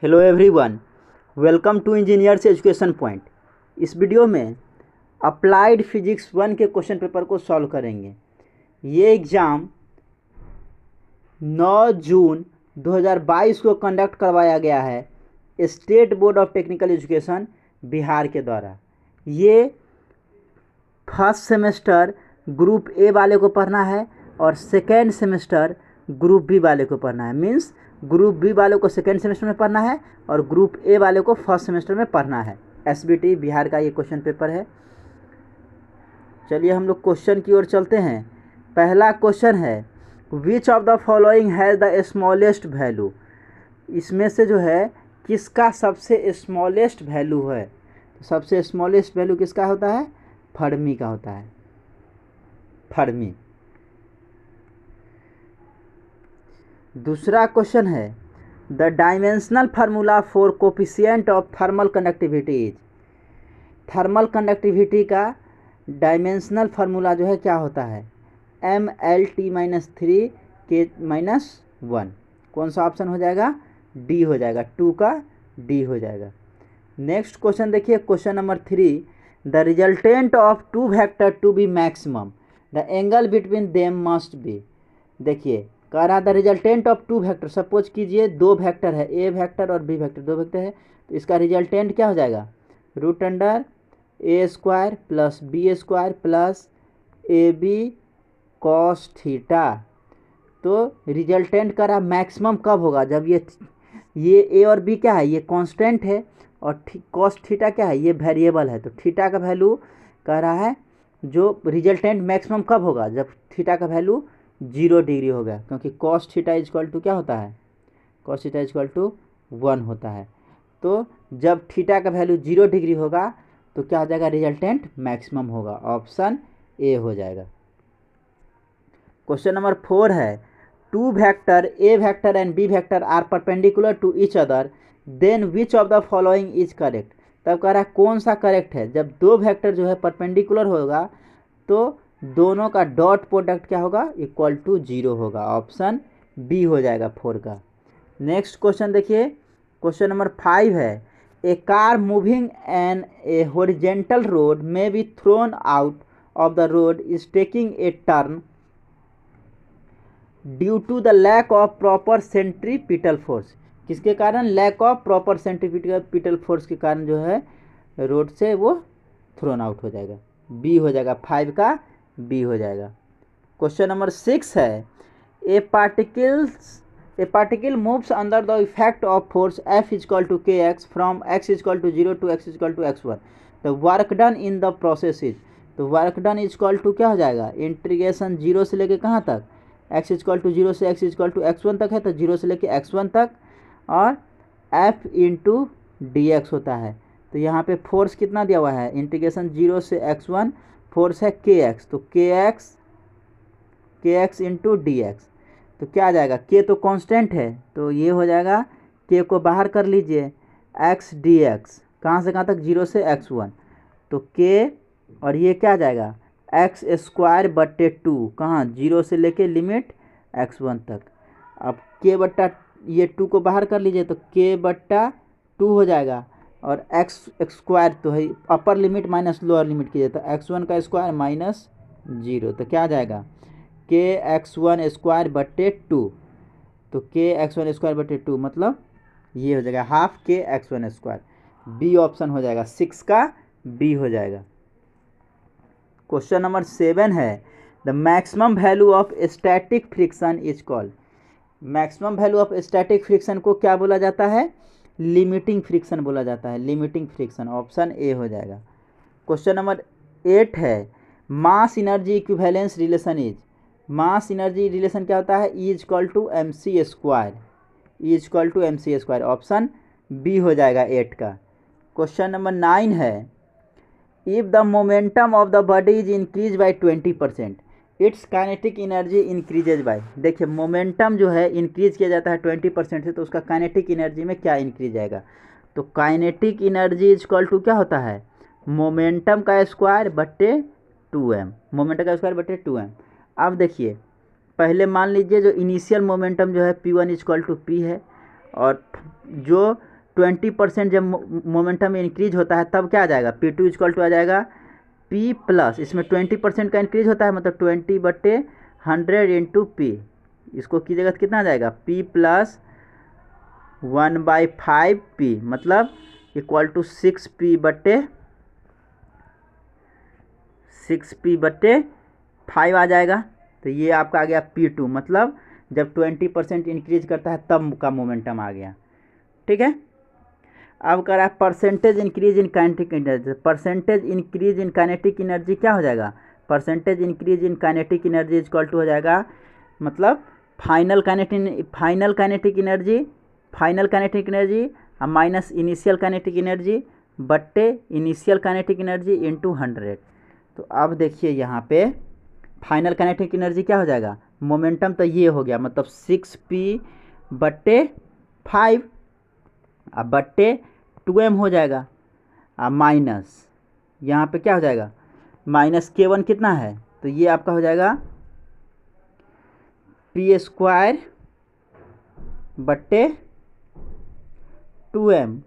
Hello everyone, welcome to engineers education point. इस video में applied physics 1 के question paper को सॉल्व करेंगे। ये एग्ज़ाम 9 जून 2022 को कंडक्ट करवाया गया है state board of technical education Bihar के द्वारा। ये फर्स्ट सेमेस्टर ग्रुप ए वाले को पढ़ना है और सेकेंड सेमेस्टर ग्रुप बी वाले को पढ़ना है। मीन्स ग्रुप बी वाले को सेकेंड सेमेस्टर में पढ़ना है और ग्रुप ए वाले को फर्स्ट सेमेस्टर में पढ़ना है। एसबीटी बिहार का ये क्वेश्चन पेपर है। चलिए हम लोग क्वेश्चन की ओर चलते हैं। पहला क्वेश्चन है, which of the following has the smallest value. इसमें से जो है किसका सबसे स्मॉलेस्ट वैल्यू है। तो सबसे स्मॉलेस्ट वैल्यू किसका होता है? फर्मी का होता है, फर्मी। दूसरा क्वेश्चन है, the dimensional formula for coefficient of thermal conductivity is. Thermal conductivity का डायमेंशनल फार्मूला जो है क्या होता है? ML_T-3 K-1। कौन सा ऑप्शन हो जाएगा? डी हो जाएगा, 2 का डी हो जाएगा। नेक्स्ट क्वेश्चन देखिए, question number 3, the resultant of two vector to be maximum, the angle between them must be. देखिए कह रहा the resultant of two vector. Suppose कीजिए दो वेक्टर है, ए वेक्टर और बी वेक्टर, दो वेक्टर है, तो इसका रिजल्टेंट क्या हो जाएगा? √A² plus B² plus AB cos theta. तो रिजल्टेंट का रहा मैक्सिमम कब होगा? जब ये ए और बी क्या है? ये कांस्टेंट है और cos थीटा क्या है? ये वेरिएबल है। तो थीटा का वैल्यू कह रहा है जो रिजल्टेंट मैक्सिमम कब होगा? जब थीटा का वैल्यू 0 डिग्री हो गया, क्योंकि cos थीटा इक्वल टू क्या होता है? cos थीटा इक्वल टू 1 होता है। तो जब थीटा का वैल्यू 0 डिग्री होगा तो क्या हो जाएगा? रिजल्टेंट मैक्सिमम होगा, ऑप्शन ए हो जाएगा। क्वेश्चन नंबर 4 है, two vector A vector and B vector are perpendicular to each other, then which of the following is correct. तब कह रहा है कौन सा करेक्ट है? जब दो वेक्टर जो है परपेंडिकुलर होगा तो दोनों का डॉट प्रोडक्ट क्या होगा? इक्वल टू 0 होगा, ऑप्शन बी हो जाएगा 4 का। नेक्स्ट क्वेश्चन देखिए, क्वेश्चन नंबर 5 है, a car moving in a horizontal road may be thrown out of the road is taking a turn due to the lack of proper centripetal force. किसके कारण? Lack of proper centripetal force के कारण जो है road से वो thrown out हो जाएगा, बी हो जाएगा, 5 का बी हो जाएगा। क्वेश्चन नंबर 6 है, a particle moves under the effect of force F equal to kx from x equal to 0 to x equal to x1। तो work done in the process is, तो work done equal to क्या हो जाएगा? Integration 0 से लेके कहाँ तक? x equal to 0 से x इक्वल टू x1 तक है, तो 0 से लेके x1 तक, और F इंटू dx होता है। तो यहाँ पे फोर्स कितना दिया हुआ है? इंटीग्रेशन 0 से x1, फोर्स है kx, तो kx इंटू dx। तो क्या आ जाएगा? k तो कांस्टेंट है, तो ये हो जाएगा, k को बाहर कर लीजिए, x dx, कहाँ से कहाँ तक? 0 से x1, तो k, और ये क्या आ जाएगा? x²/2, कहाँ? 0 से लेके लिमिट x1 तक। अब k बट्टा ये 2 को बाहर कर लीजिए, तो k/2 हो जाएगा, और x² तो है upper limit minus lower limit कीजिए, तो x1 का स्क्वायर माइनस 0, तो क्या आ जाएगा? kx1²/2। तो kx1²/2 मतलब ये हो जाएगा हाफ kx1², बी ऑप्शन हो जाएगा, 6 का बी हो जाएगा। क्वेश्चन नंबर 7 है, the maximum value of static friction is called. Maximum value of static friction को क्या बोला जाता है? लिमिटिंग फ्रिक्शन बोला जाता है, लिमिटिंग फ्रिक्शन, ऑप्शन ए हो जाएगा। क्वेश्चन नंबर 8 है, mass energy equivalence relation is. Mass energy relation क्या होता है? E equal to mc², E equal to mc², option B हो जाएगा 8 का। क्वेश्चन नंबर 9 है, if the momentum of the body is increase by 20%, its kinetic energy increases by. देखिए momentum जो है इंक्रीज किया जाता है 20% से, तो उसका काइनेटिक एनर्जी में क्या इंक्रीज आएगा? तो काइनेटिक एनर्जी इक्वल टू क्या होता है? मोमेंटम का स्क्वायर बट्टे 2m, मोमेंटम का स्क्वायर बट्टे 2m। अब देखिए पहले मान लीजिए जो इनिशियल मोमेंटम जो है P1 इक्वल टू P है, और जो 20% जब मोमेंटम इंक्रीज होता है तब क्या आ जाएगा, P2 इक्वल टू आ जाएगा P प्लस, इसमें 20% का इंक्रीज होता है मतलब 20/100 इंटू P, इसको कीजिएगा तो कितना आ जाएगा P प्लस 1/5P मतलब इक्वल टू 6P/5 आ जाएगा। तो ये आपका आ गया P2, मतलब जब 20% इंक्रीज करता है तब का मोमेंटम आ गया। ठीक है, अब करा percentage increase in kinetic energy. Percentage increase in kinetic energy क्या हो जाएगा, percentage increase in kinetic energy equal to हो जाएगा मतलब final kinetic energy minus initial kinetic energy बट्टे इनिशियल काइनेटिक एनर्जी इंटू 100। तो अब देखिए यहाँ पे फाइनल काइनेटिक एनर्जी क्या हो जाएगा, मोमेंटम तो ये हो गया मतलब 6P/5 अब बट्टे 2m हो जाएगा, अब माइनस यहाँ पे क्या हो जाएगा माइनस K1 कितना है, तो ये आपका हो जाएगा P² बट्टे 2m।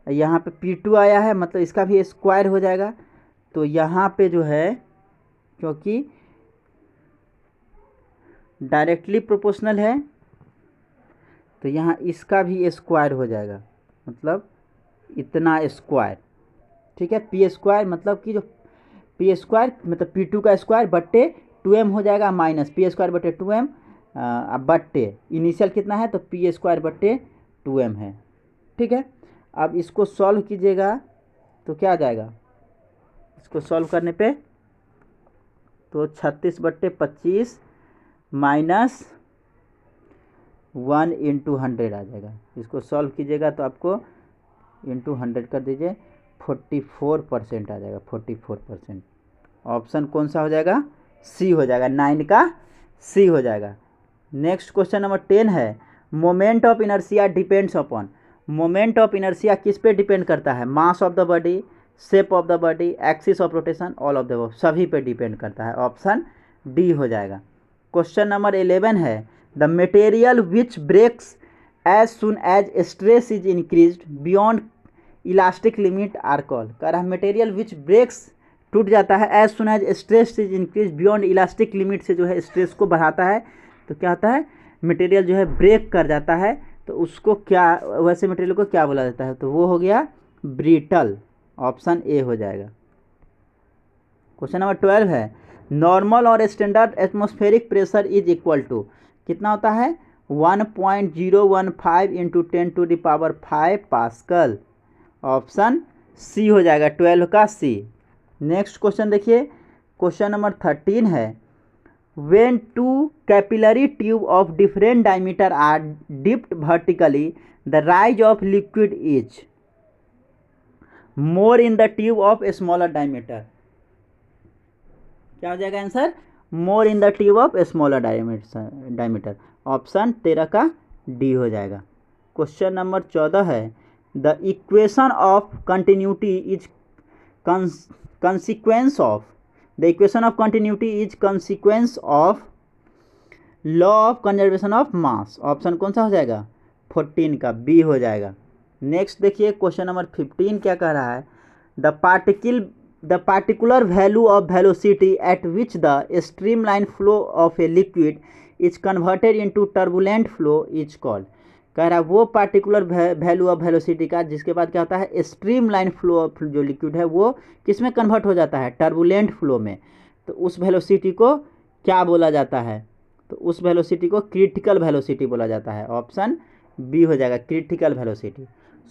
यहाँ पे P2 आया है मतलब इसका भी स्क्वायर हो जाएगा। तो यहाँ पे जो है क्योंकि डायरेक्टली प्रोपोर्शनल है तो यहाँ इसका भी स्क्वायर हो जाएगा मतलब इतना स्क्वायर। ठीक है, P² मतलब कि जो P² मतलब P2 का स्क्वायर बट्टे 2m हो जाएगा माइनस P² बट्टे 2m अब बट्टे इनिशियल कितना है तो P² बट्टे 2m है। ठीक है, अब इसको सॉल्व कीजिएगा तो क्या आ जाएगा, इसको सॉल्व करने पे तो 36/25 माइनस 1 इंटू 100 आ जाएगा। इसको सॉल्व कीजिएगा तो आपको इंटू 100 कर दीजिए 44% आ जाएगा, 44%। ऑप्शन कौन सा हो जाएगा, सी हो जाएगा, 9 का सी हो जाएगा। नेक्स्ट क्वेश्चन नंबर 10 है, moment of inertia depends upon. Moment of inertia किस पे डिपेंड करता है, mass of the body, shape of the body, axis of rotation, all of the above, सभी पे डिपेंड करता है। ऑप्शन डी हो जाएगा। क्वेश्चन नंबर 11 है, the material which breaks as soon as stress is increased beyond elastic limit are called. कह रहा है मटेरियल विच ब्रेक्स टूट जाता है as soon as stress is increase beyond elastic limit से जो है स्ट्रेस को बढ़ाता है तो क्या होता है, मटेरियल जो है ब्रेक कर जाता है तो उसको क्या, वैसे मटेरियल को क्या बोला जाता है, तो वो हो गया ब्रिटल। ऑप्शन ए हो जाएगा। क्वेश्चन नंबर 12 है, नॉर्मल और standard atmospheric pressure is equal to कितना होता है 1.015 इंटू 10⁵ पास्कल। ऑप्शन सी हो जाएगा, 12 का सी। नेक्स्ट क्वेश्चन देखिए, क्वेश्चन नंबर 13 है, when two capillary tube of different diameter are dipped vertically the rise of liquid is more in the tube of a smaller diameter। क्या हो जाएगा answer, more in the tube of smaller diameter. Option 13 का D हो जाएगा। Question number 14 है, the equation of continuity is consequence of, the equation of continuity is consequence of law of conservation of mass। Option कौन सा हो जाएगा, 14 का B हो जाएगा। नेक्स्ट देखिए क्वेश्चन नंबर 15 क्या कह रहा है, the particular value of velocity at which the streamline flow of a liquid is converted into turbulent flow is called. कह रहा है वो पार्टिकुलर वैल्यू ऑफ वेलोसिटी का जिसके बाद क्या होता है स्ट्रीम लाइन फ्लो ऑफ जो लिक्विड है वो किस में कन्वर्ट हो जाता है, टर्बुलेंट फ्लो में। तो उस वेलोसिटी को क्या बोला जाता है, तो उस वेलोसिटी को क्रिटिकल वेलोसिटी बोला जाता है। ऑप्शन बी हो जाएगा, क्रिटिकल वेलोसिटी।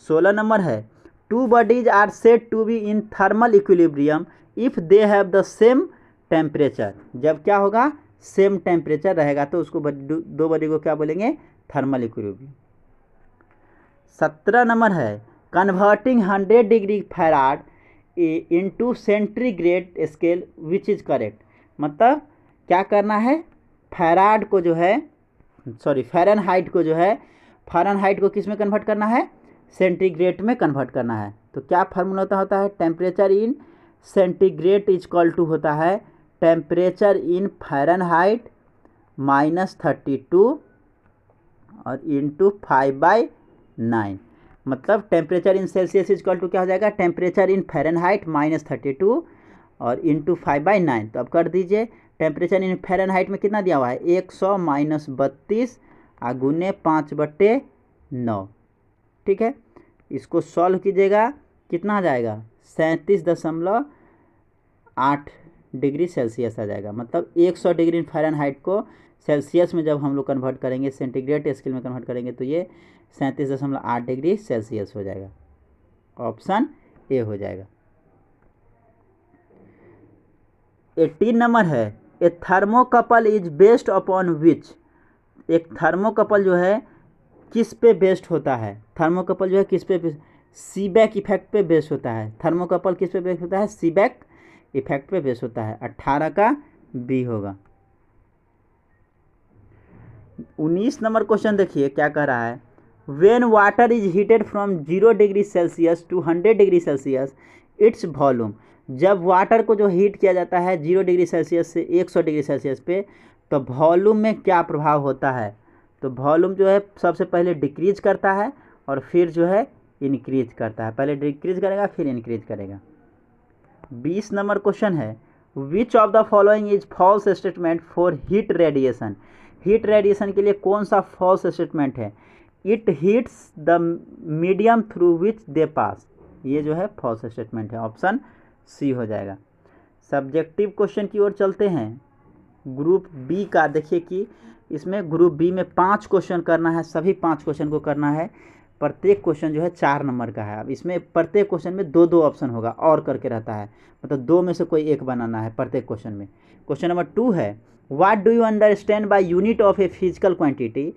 16 नंबर है, two bodies are said to be in thermal equilibrium if they have the same temperature. जब क्या होगा, सेम टेम्परेचर रहेगा तो उसको दो बॉडी को क्या बोलेंगे, थर्मल इक्विलिब्रियम। 17 नंबर है, converting 100 degree farad into centigrade scale which is correct. मतलब क्या करना है, फैराड को जो है फ़ारेनहाइट को जो है, फ़ारेनहाइट को किस में कन्वर्ट करना है, सेंटीग्रेड में कन्वर्ट करना है। तो क्या फार्मूला होता है, temperature in centigrade is equal to होता है टेम्परेचर इन फ़ारेनहाइट -32 और इंटू 5/9। मतलब temperature in Celsius is equal to क्या हो जाएगा, टेम्परेचर इन फ़ारेनहाइट -32 और इंटू 5/9। तो अब कर दीजिए, टेम्परेचर इन फ़ारेनहाइट में कितना दिया हुआ है, 100 - 32 गुने 5/9। ठीक है, इसको सॉल्व कीजिएगा, कितना आ जाएगा, 37.8 डिग्री सेल्सियस आ जाएगा। मतलब 100 डिग्री फ़ारेनहाइट को सेल्सियस में जब हम लोग कन्वर्ट करेंगे, सेंटीग्रेड स्केल में कन्वर्ट करेंगे, तो ये 37.8 डिग्री सेल्सियस हो जाएगा। ऑप्शन ए हो जाएगा। 18 नंबर है, a thermocouple is based upon which. एक थर्मोकपल जो है किस पे बेस्ड होता है, थर्मोकपल जो है किस पे, सीबेक इफेक्ट पे बेस्ड होता है। थर्मोकपल किस पे बेस्ड होता है, सीबेक इफेक्ट पे बेस्ड होता है। 18 का बी होगा। 19 नंबर क्वेश्चन देखिए क्या कह रहा है, when water is heated from 0 degree Celsius to 100 degree Celsius its volume. जब वाटर को जो हीट किया जाता है 0 डिग्री सेल्सियस से 100 डिग्री सेल्सियस पे, तो वॉल्यूम में क्या प्रभाव होता है। तो वॉल्यूम जो है सबसे पहले डिक्रीज करता है और फिर जो है इंक्रीज करता है। पहले डिक्रीज करेगा फिर इंक्रीज करेगा। 20 नंबर क्वेश्चन है, which of the following is false statement for heat radiation. Heat radiation के लिए कौन सा फॉल्स स्टेटमेंट है, it heats the medium through which they pass. ये जो है फॉल्स स्टेटमेंट है। ऑप्शन सी हो जाएगा। सब्जेक्टिव क्वेश्चन की ओर चलते हैं। ग्रुप बी का देखिए कि इसमें ग्रुप बी में 5 क्वेश्चन करना है, सभी 5 क्वेश्चन को करना है। प्रत्येक क्वेश्चन जो है 4 नंबर का है। अब इसमें प्रत्येक क्वेश्चन में 2-2 ऑप्शन होगा, और करके रहता है, मतलब 2 में से कोई एक बनाना है प्रत्येक क्वेश्चन में। क्वेश्चन नंबर 2 है, what do you understand by unit of a physical quantity,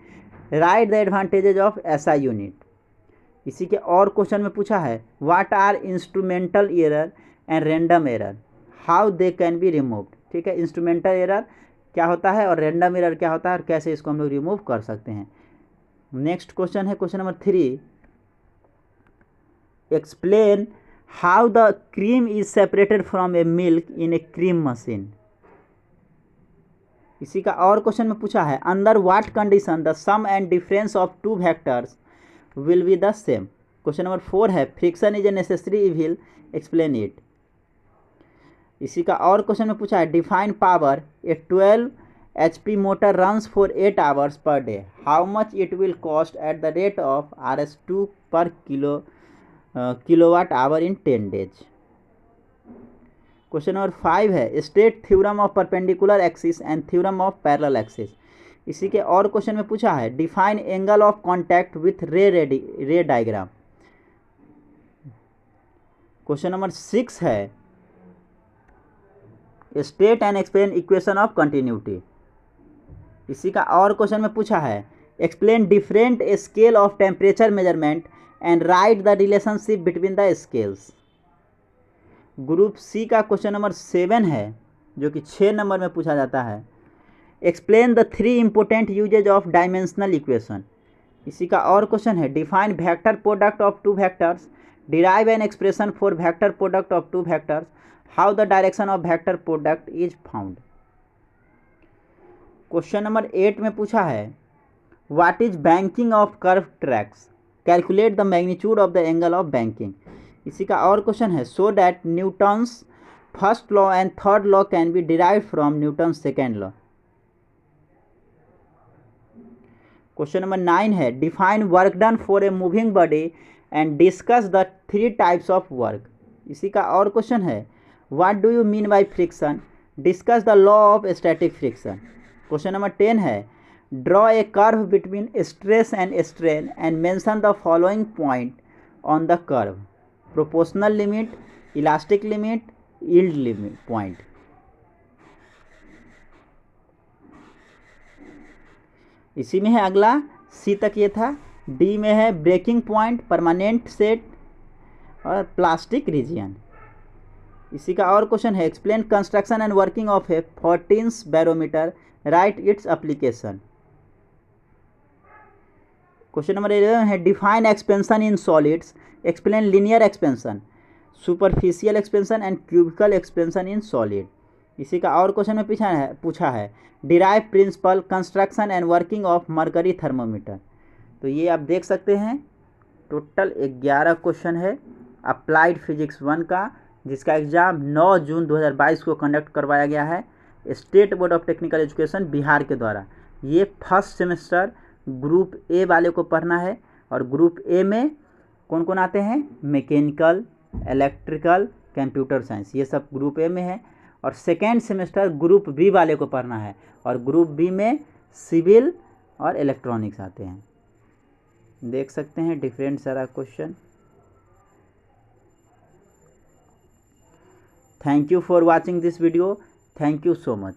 write the advantages of ऐसा यूनिट। इसी के और क्वेश्चन में पूछा है, what are instrumental error and random error, how they can be removed. ठीक है, इंस्ट्रूमेंटल एरर क्या होता है और रैंडम एरर क्या होता है और कैसे इसको हम लोग रिमूव कर सकते हैं। नेक्स्ट क्वेश्चन है question number 3, explain how the cream is separated from a milk in a cream machine. इसी का और क्वेश्चन में पूछा है, under what condition the sum and difference of 2 vectors will be the same. Question number 4 है, friction is a necessary evil, explain it. इसी का और क्वेश्चन में पूछा है, define power, a 12 HP motor runs for 8 hours per day, how much it will cost at the rate of Rs2 पर kilowatt hour इन 10 days. Question number 5 है, state theorem of perpendicular axis and theorem of parallel axis. इसी के और question में पूछा है, define angle of contact with रे diagram. Question number 6 है, state and explain equation of continuity. इसी का और क्वेश्चन में पूछा है, explain different scale of temperature measurement and write the relationship between the scales. Group C का क्वेश्चन नंबर 7 है, जो कि 6 नंबर में पूछा जाता है, explain the 3 important uses of dimensional equation. इसी का और क्वेश्चन है, define vector product of 2 vectors, derive an expression for vector product of 2 vectors, how the direction of vector product is found. Question number 8 में पूछा है, what is banking of curve tracks, calculate the magnitude of the angle of banking. इसी का और question है, so that Newton's first law and third law can be derived from Newton's second law. Question number 9 है, define work done for a moving body and discuss the 3 types of work. इसी का और question है, what do you mean by friction, discuss the law of static friction. Question number 10 है, draw a curve between stress and strain and mention the following point on the curve, proportional limit, elastic limit, yield limit point. इसी में है अगला, सी तक ये था। D में है ब्रेकिंग पॉइंट, परमानेंट सेट और प्लास्टिक रीजियन। इसी का और क्वेश्चन है, explain construction and working of a 14 barometer, write its application. Question number 11 है, define expansion in solids, explain linear expansion, superficial expansion and cubical expansion in solid. इसी का और question में पूछा है derive principle, construction and working of mercury thermometer. तो ये आप देख सकते हैं टोटल 11 क्वेश्चन है अप्लाइड फिजिक्स 1 का, जिसका एग्ज़ाम 9 जून 2022 को कंडक्ट करवाया गया है state board of technical education Bihar के द्वारा। ये फर्स्ट सेमेस्टर ग्रुप ए वाले को पढ़ना है, और ग्रुप ए में कौन कौन आते हैं, मैकेनिकल, इलेक्ट्रिकल, कंप्यूटर साइंस, ये सब ग्रुप ए में है। और सेकेंड सेमेस्टर ग्रुप बी वाले को पढ़ना है, और ग्रुप बी में सिविल और इलेक्ट्रॉनिक्स आते हैं। देख सकते हैं डिफरेंट सारा question. Thank you for watching this video. Thank you so much.